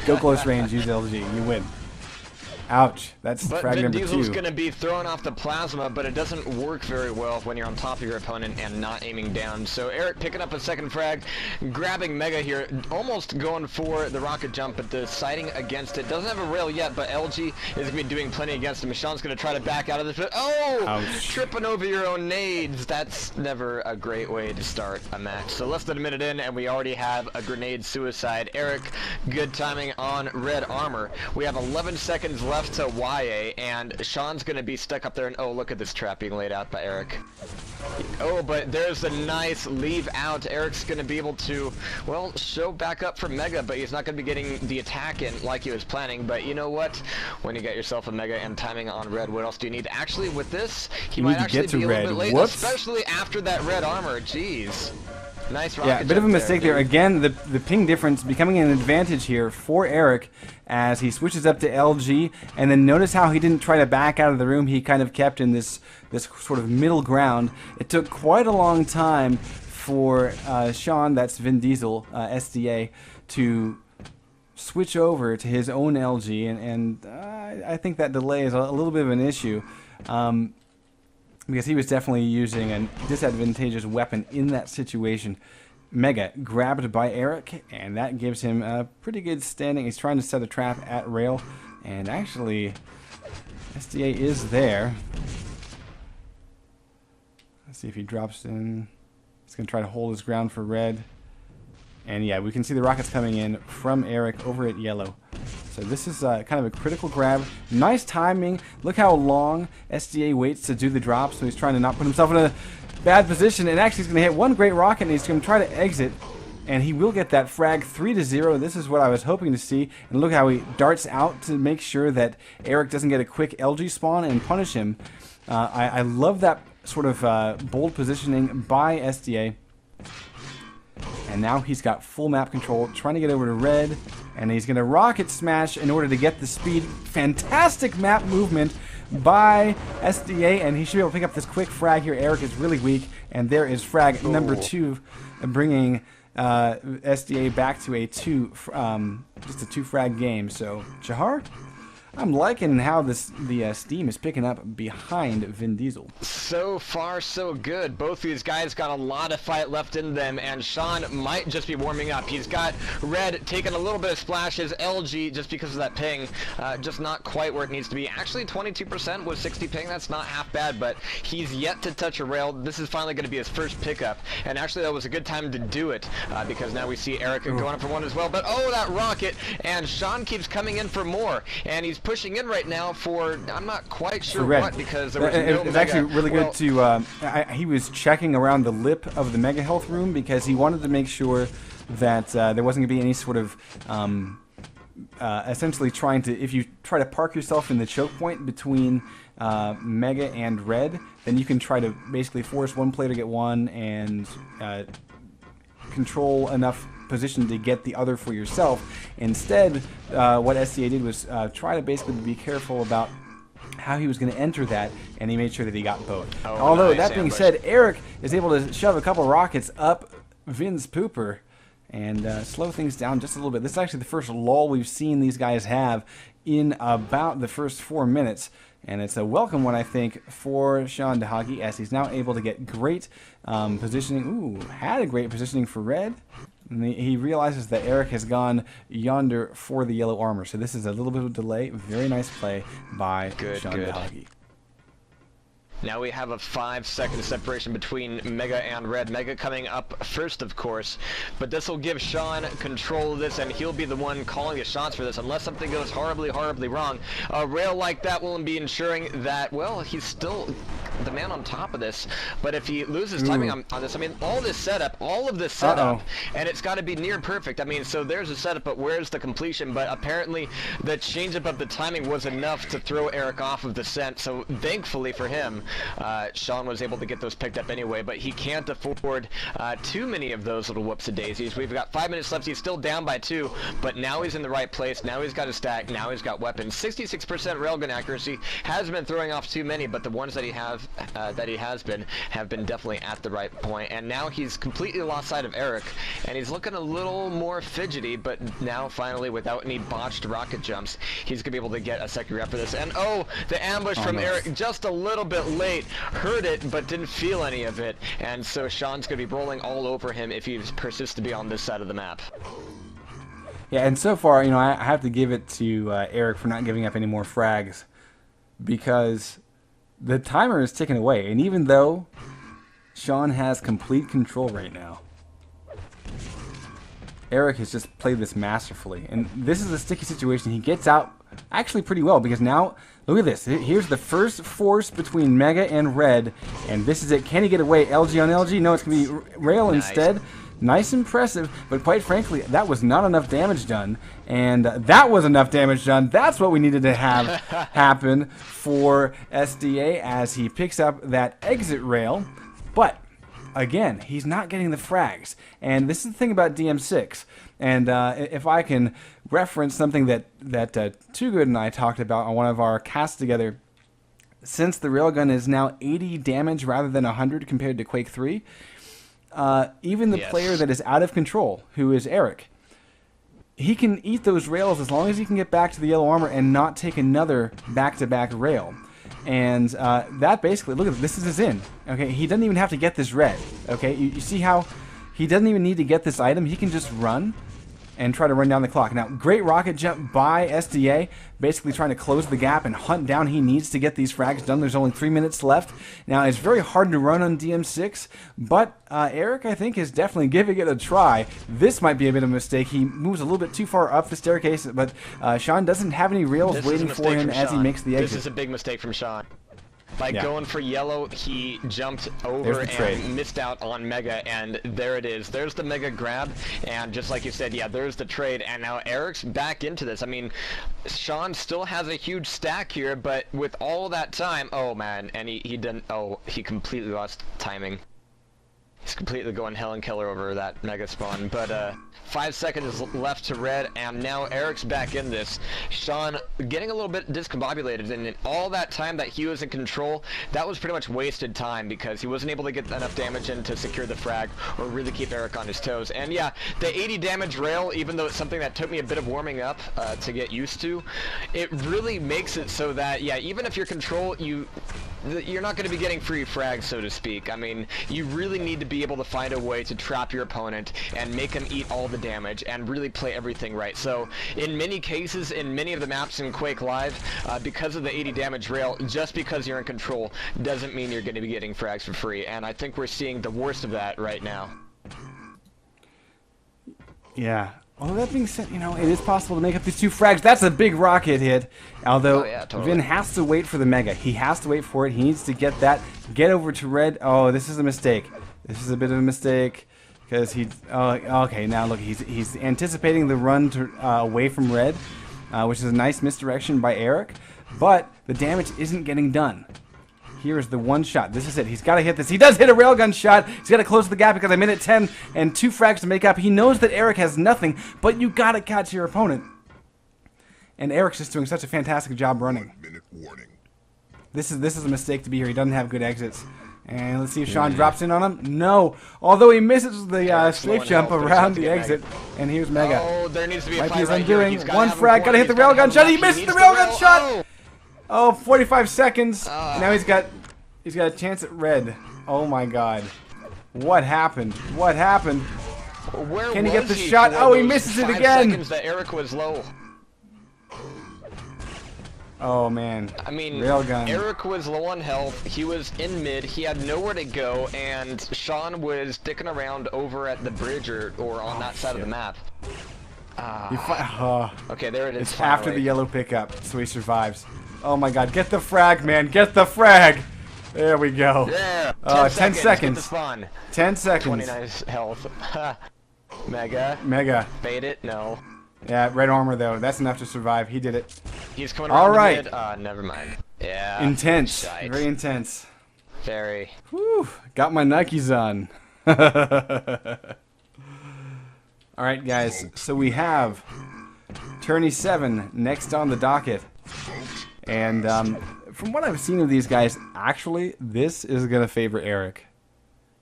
Go close range, use LG, you win. Ouch, that's But frag Vin number Diesel's 2. going to be throwing off the plasma, but it doesn't work very well when you're on top of your opponent and not aiming down. So Eric picking up a second frag, grabbing Mega here, almost going for the rocket jump, but deciding against it. Doesn't have a rail yet, but LG is going to be doing plenty against him. Sean's going to try to back out of this, but Ouch. tripping over your own nades. That's never a great way to start a match. So less than a minute in, and we already have a grenade suicide. Eric, good timing on red armor. We have 11 seconds left to YA, and Sean's gonna be stuck up there, and oh, look at this trap being laid out by Eric. Oh, but there's a nice leave out. Eric's gonna be able to, well, show back up for Mega, but he's not gonna be getting the attack in like he was planning. But you know what? When you get yourself a Mega and timing on red, what else do you need? Actually, with this, he might actually be a little bit late, especially after that red armor. Jeez. Nice rocket. Yeah, a bit of a mistake there. Again, the ping difference becoming an advantage here for Eric as he switches up to LG, and then notice how he didn't try to back out of the room. He kind of kept in this sort of middle ground. It took quite a long time for Sean, that's Vin Diesel, SDA, to switch over to his own LG, and I think that delay is a little bit of an issue. Because he was definitely using a disadvantageous weapon in that situation. Mega grabbed by Eric, and that gives him a pretty good standing. He's trying to set a trap at rail, and actually, SDA is there. Let's see if he drops in. He's going to try to hold his ground for red. And yeah, we can see the rockets coming in from Eric over at yellow. So this is kind of a critical grab. Nice timing. Look how long SDA waits to do the drop. So he's trying to not put himself in a bad position. And actually he's going to hit one great rocket, and he's going to try to exit. And he will get that frag 3-0. This is what I was hoping to see. And look how he darts out to make sure that Eric doesn't get a quick LG spawn and punish him. I love that sort of bold positioning by SDA. And now he's got full map control, trying to get over to red, and he's going to rocket smash in order to get the speed. Fantastic map movement by SDA, and he should be able to pick up this quick frag here. Eric is really weak, and there is frag number 2, bringing SDA back to a just a 2 frag game. So Jahar, I'm liking how the steam is picking up behind Vin Diesel. So far, so good. Both these guys got a lot of fight left in them, and Sean might just be warming up. He's got red taking a little bit of splashes. LG, just because of that ping, just not quite where it needs to be. Actually, 22% with 60 ping. That's not half bad, but he's yet to touch a rail. This is finally going to be his first pickup, and actually that was a good time to do it, because now we see Eric going up for one as well. But oh, that rocket, and Sean keeps coming in for more, and he's pushing in right now for, I'm not quite sure what, because there was no It's actually really good to, he was checking around the lip of the Mega Health room because he wanted to make sure that there wasn't going to be any sort of, essentially trying to, if you try to park yourself in the choke point between Mega and red, then you can try to basically force one player to get one and control enough position to get the other for yourself. Instead, what SDA did was try to basically be careful about how he was going to enter that, and he made sure that he got both. Although, that being said, Eric is able to shove a couple rockets up Vin's pooper and slow things down just a little bit. This is actually the first lull we've seen these guys have in about the first 4 minutes. And it's a welcome one, I think, for Sean Dahagi, as he's now able to get great positioning. Ooh, had a great positioning for red. And he realizes that Eric has gone yonder for the yellow armor. So this is a little bit of a delay. Very nice play by Sean Dahagi. Now we have a 5-second separation between Mega and Red. Mega coming up first, of course, but this will give Sean control of this, and he'll be the one calling the shots for this, unless something goes horribly, horribly wrong. A rail like that will be ensuring that, well, he's still the man on top of this, but if he loses timing on this, I mean, all of this setup, and it's got to be near perfect. I mean, so there's a setup, but where's the completion? But apparently, the change-up of the timing was enough to throw Eric off of the scent, so thankfully for him, Sean was able to get those picked up anyway, but he can't afford too many of those little whoops-a-daisies. We've got 5 minutes left. He's still down by 2, but now he's in the right place. Now he's got a stack. Now he's got weapons. 66% railgun accuracy. Hasn't been throwing off too many, but the ones that he has that he has been have been definitely at the right point, and now he's completely lost sight of Eric, and he's looking a little more fidgety, but now finally without any botched rocket jumps, he's gonna be able to get a second rep for this. And oh, the ambush from Eric just a little bit late, heard it but didn't feel any of it, and so Sean's gonna be rolling all over him if he persists to be on this side of the map. Yeah, and so far, you know, I have to give it to Eric for not giving up any more frags, because the timer is ticking away, and even though Sean has complete control right now, Eric has just played this masterfully, and this is a sticky situation. He gets out actually pretty well, because now, look at this. Here's the first force between Mega and Red, and this is it. Can he get away? LG on LG? No, it's going to be Rail instead. Nice, impressive, but quite frankly, that was not enough damage done, and that was enough damage done. That's what we needed to have happen for SDA as he picks up that exit rail, but again, he's not getting the frags, and this is the thing about DM6, and if I can reference something that Too Good and I talked about on one of our casts together, since the railgun is now 80 damage rather than 100 compared to Quake 3, even the player that is out of control, who is Eric, he can eat those rails as long as he can get back to the yellow armor and not take another back-to-back rail. And that basically, look at this, this is his in. Okay, he doesn't even have to get this red. Okay, you see how he doesn't even need to get this item. He can just run and try to run down the clock. Now, great rocket jump by SDA, basically trying to close the gap and hunt down. He needs to get these frags done. There's only 3 minutes left. Now, it's very hard to run on DM6, but Eric, I think, is definitely giving it a try. This might be a bit of a mistake. He moves a little bit too far up the staircase, but Sean doesn't have any rails waiting for him as he makes the exit. This is a big mistake from Sean. By going for yellow, he jumped over and missed out on Mega, and there it is. There's the Mega grab, and just like you said, yeah, there's the trade, and now Eric's back into this. I mean, Sean still has a huge stack here, but with all that time, oh man, and he didn't, oh, he completely lost timing. He's completely going Helen Keller over that Mega spawn, but 5 seconds left to Red, and now Eric's back in this. Sean getting a little bit discombobulated, and in all that time that he was in control, that was pretty much wasted time because he wasn't able to get enough damage in to secure the frag or really keep Eric on his toes. And yeah, the 80 damage rail, even though it's something that took me a bit of warming up to get used to, it really makes it so that, yeah, even if you're control, you're not going to be getting free frags, so to speak. I mean, you really need to be able to find a way to trap your opponent and make him eat all the damage and really play everything right. So in many cases, in many of the maps in Quake Live, because of the 80 damage rail, just because you're in control doesn't mean you're going to be getting frags for free, and I think we're seeing the worst of that right now. Yeah. Although that being said, you know, it is possible to make up these 2 frags. That's a big rocket hit. Although Vin has to wait for the Mega. He has to wait for it. He needs to get that. Get over to Red. Oh, this is a mistake. This is a bit of a mistake. Because he... Oh, okay, now look. He's anticipating the run to, away from Red. Which is a nice misdirection by Eric. But the damage isn't getting done. Here is the one shot. This is it. He's got to hit this. He does hit a railgun shot. He's got to close the gap because I'm in at 10 and 2 frags to make up. He knows that Eric has nothing, but you got to catch your opponent. And Eric's just doing such a fantastic job running. 1 minute warning. This is a mistake to be here. He doesn't have good exits. And let's see if Sean drops in on him. No. Although he misses the strafe jump around the exit. And here's Mega. Oh, there needs to be a might fight be his right undoing. here. One frag. Got to hit the railgun shot. He misses the railgun shot. Oh, 45 seconds. Now he's got a chance at Red. Oh my god. What happened? What happened? Where Can he get the shot? Oh, he misses it again. Seconds that Eric was low. Oh man. I mean, railgun. Eric was low on health. He was in mid. He had nowhere to go, and Sean was sticking around over at the bridge or on that side of the map. Okay, there it is. It's after the yellow pickup, so he survives. Oh my god, get the frag, man, get the frag! There we go. Yeah, 10 seconds. Get the spawn. 10 seconds. 29 health. Mega. Mega. Bait it? No. Yeah, red armor though. That's enough to survive. He did it. He's coming around the mid. Never mind. Yeah. Intense. Shite. Very intense. Very. Whew. Got my Nikes on. Alright guys, so we have Tourney 7 next on the docket. And from what I've seen of these guys, actually, this is going to favor Eric.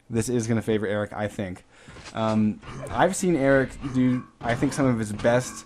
This is going to favor Eric, I think. I've seen Eric do, I think, some of his best